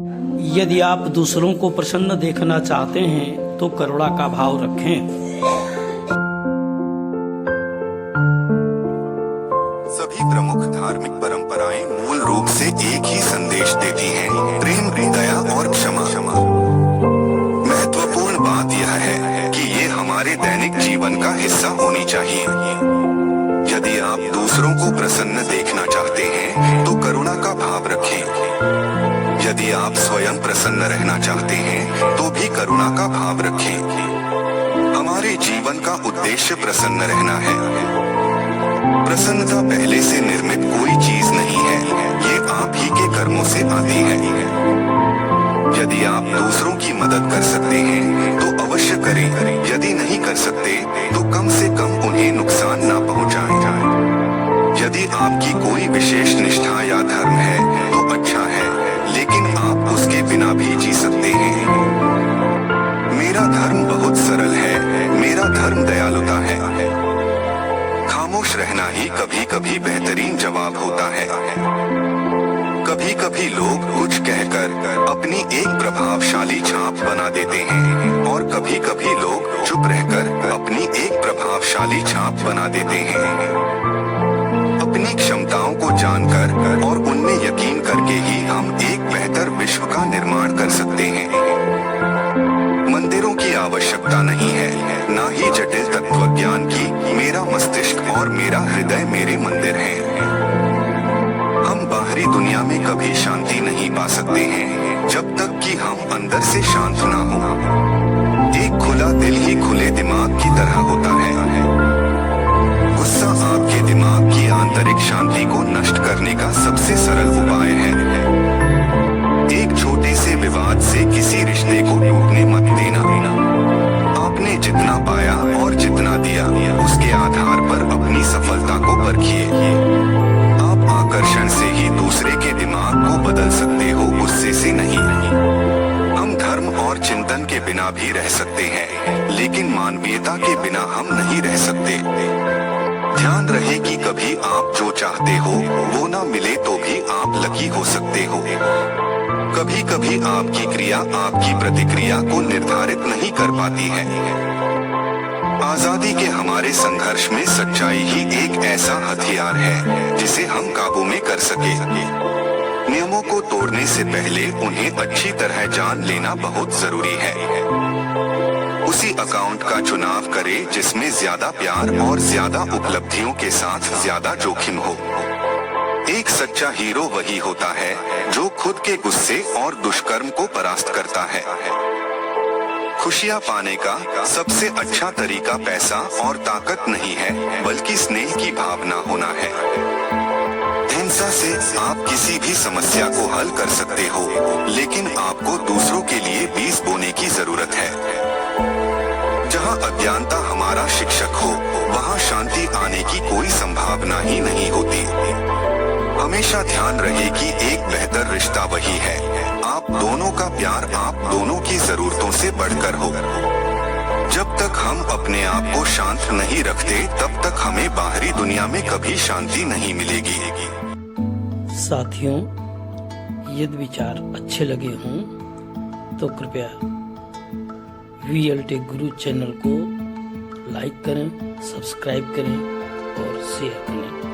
यदि आप दूसरों को प्रसन्न देखना चाहते हैं तो करुणा का भाव रखें। सभी प्रमुख धार्मिक परंपराएं मूल रूप से एक ही संदेश देती हैं, प्रेम, दया और क्षमा। महत्वपूर्ण बात यह है कि ये हमारे दैनिक जीवन का हिस्सा होनी चाहिए। यदि आप दूसरों को प्रसन्न देखना चाहते हैं तो करुणा का भाव रखें। यदि आप स्वयं प्रसन्न रहना चाहते हैं तो भी करुणा का भाव रखें। हमारे जीवन का उद्देश्य प्रसन्न रहना है। प्रसन्नता पहले से निर्मित कोई चीज नहीं है, ये आप ही के कर्मों से आती है। यदि आप दूसरों की मदद कर सकते हैं तो अवश्य करें, यदि नहीं कर सकते तो कम से कम उन्हें नुकसान न पहुंचाएं। यदि आपकी कोई विशेष निष्ठा या धर्म है तो अच्छा है, लेकिन आप उसके बिना भी जी सकते हैं। मेरा धर्म बहुत सरल है, मेरा धर्म दयालुता है। खामोश रहना ही कभी कभी बेहतरीन जवाब होता है। कभी कभी लोग कुछ कहकर अपनी एक प्रभावशाली छाप बना देते हैं और कभी कभी लोग चुप रहकर अपनी एक प्रभावशाली छाप बना देते हैं। अपनी क्षमताओं को जानकर और उनमें यकीन करके ही हम एक बेहतर विश्व का निर्माण कर सकते हैं। मंदिरों की आवश्यकता नहीं है, ना ही जटिल तत्वज्ञान की। मेरा मस्तिष्क और मेरा हृदय मेरे मंदिर हैं। हम बाहरी दुनिया में कभी शांति नहीं पा सकते हैं जब तक कि हम अंदर से शांत ना हो। एक खुला दिल ही खुले दिमाग की तरह होता है। गुस्सा आपके दिमाग की आंतरिक शांति को नष्ट करने का सबसे सरल उपाय है। एक छोटे से विवाद से किसी रिश्ते को टूटने मत देना। आपने जितना पाया और जितना दिया उसके आधार पर अपनी सफलता को परखिए। आप आकर्षण से ही दूसरे के दिमाग को बदल सकते हो, गुस्से से नहीं। हम धर्म और चिंतन के बिना भी रह सकते हैं, लेकिन मानवीयता के बिना हम नहीं रह सकते। ध्यान रहे कि कभी आप जो चाहते हो वो ना मिले तो भी आप लकी हो सकते हो। कभी कभी आपकी क्रिया आपकी प्रतिक्रिया को निर्धारित नहीं कर पाती है। आजादी के हमारे संघर्ष में सच्चाई ही एक ऐसा हथियार है जिसे हम काबू में कर सके। नियमों को तोड़ने से पहले उन्हें अच्छी तरह जान लेना बहुत जरूरी है। उसी अकाउंट का चुनाव करें जिसमें ज्यादा प्यार और ज्यादा उपलब्धियों के साथ ज्यादा जोखिम हो। एक सच्चा हीरो वही होता है जो खुद के गुस्से और दुष्कर्म को परास्त करता है। खुशियां पाने का सबसे अच्छा तरीका पैसा और ताकत नहीं है, बल्कि स्नेह की भावना होना है। हिंसा से आप किसी भी समस्या को हल कर सकते हो, लेकिन आपको दूसरों के लिए बीज बोने की जरूरत है। जहाँ अज्ञानता हमारा शिक्षक हो, वहाँ शांति आने की कोई संभावना ही नहीं होती। हमेशा ध्यान रहे कि एक बेहतर रिश्ता वही है, आप दोनों का प्यार आप दोनों की जरूरतों से बढ़कर हो। जब तक हम अपने आप को शांत नहीं रखते, तब तक हमें बाहरी दुनिया में कभी शांति नहीं मिलेगी। साथियों, यदि विचार अच्छे लगे हों तो कृपया VLT गुरु चैनल को लाइक करें, सब्सक्राइब करें और शेयर करें।